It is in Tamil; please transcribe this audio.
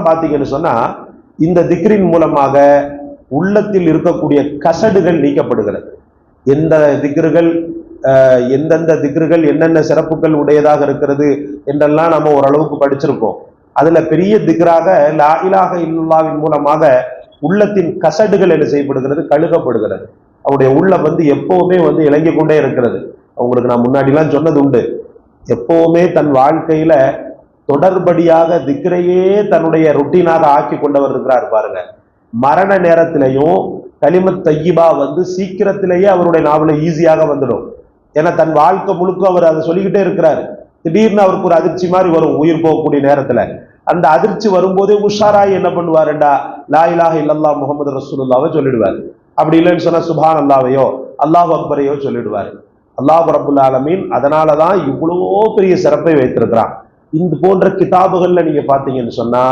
பாத்தீங்கன்னு சொன்னா இந்த திக்ரின் மூலமாக உள்ளத்தில் இருக்கக்கூடிய கசடுகள் நீக்கப்படுகிறது. எந்த திக்ருகள் எந்தெந்த திக்ருகள் என்னென்ன சிறப்புகள் உடையதாக இருக்கிறது என்றெல்லாம் நம்ம ஓரளவுக்கு படிச்சிருக்கோம். அதுல பெரிய திக்ராக லா இலாஹ இல்லல்லாஹ்வின் மூலமாக உள்ளத்தின் கசடுகள் என்ன செய்யப்படுகிறது, கழுகப்படுகிறது. அவருடைய உள்ளம் எப்பவுமே இலங்கிக் கொண்டே இருக்கிறது. அவங்களுக்கு நான் முன்னாடிலாம் சொன்னது உண்டு, எப்பவுமே தன் வாழ்க்கையில தொடர்படியாக திக்ரையே தன்னுடைய ரொட்டீனாக ஆக்கி கொண்டவர் இருக்கிறார் பாருங்க. மரண நேரத்திலையும் கலிமத் தையிபா சீக்கிரத்திலேயே அவருடைய நாவல ஈஸியாக வந்துடும். ஏன்னா தன் வாழ்க்கை முழுக்க அவர் அதை சொல்லிக்கிட்டே இருக்கிறாரு. திடீர்னு அவருக்கு ஒரு அதிர்ச்சி மாதிரி வரும் உயிர் போகக்கூடிய நேரத்துல. அந்த அதிர்ச்சி வரும்போதே உஷாராய் என்ன பண்ணுவாருண்டா, லா இலாஹ இல்லல்லாஹ் முஹம்மது ரசூலுல்லாஹ்வை சொல்லிடுவாரு. அப்படி இல்லைன்னு சொன்னா சுப்ஹான் அல்லாஹ்வையோ அல்லாஹ் அக்பரையோ சொல்லிடுவாரு. அல்லாஹ் ரப்புல் ஆலமீன் அதனாலதான் இவ்வளவோ பெரிய சிறப்பை வைத்திருக்கிறான். இந்த போன்ற கிதாபுகள்ல நீங்க பாத்தீங்கன்னு சொன்னா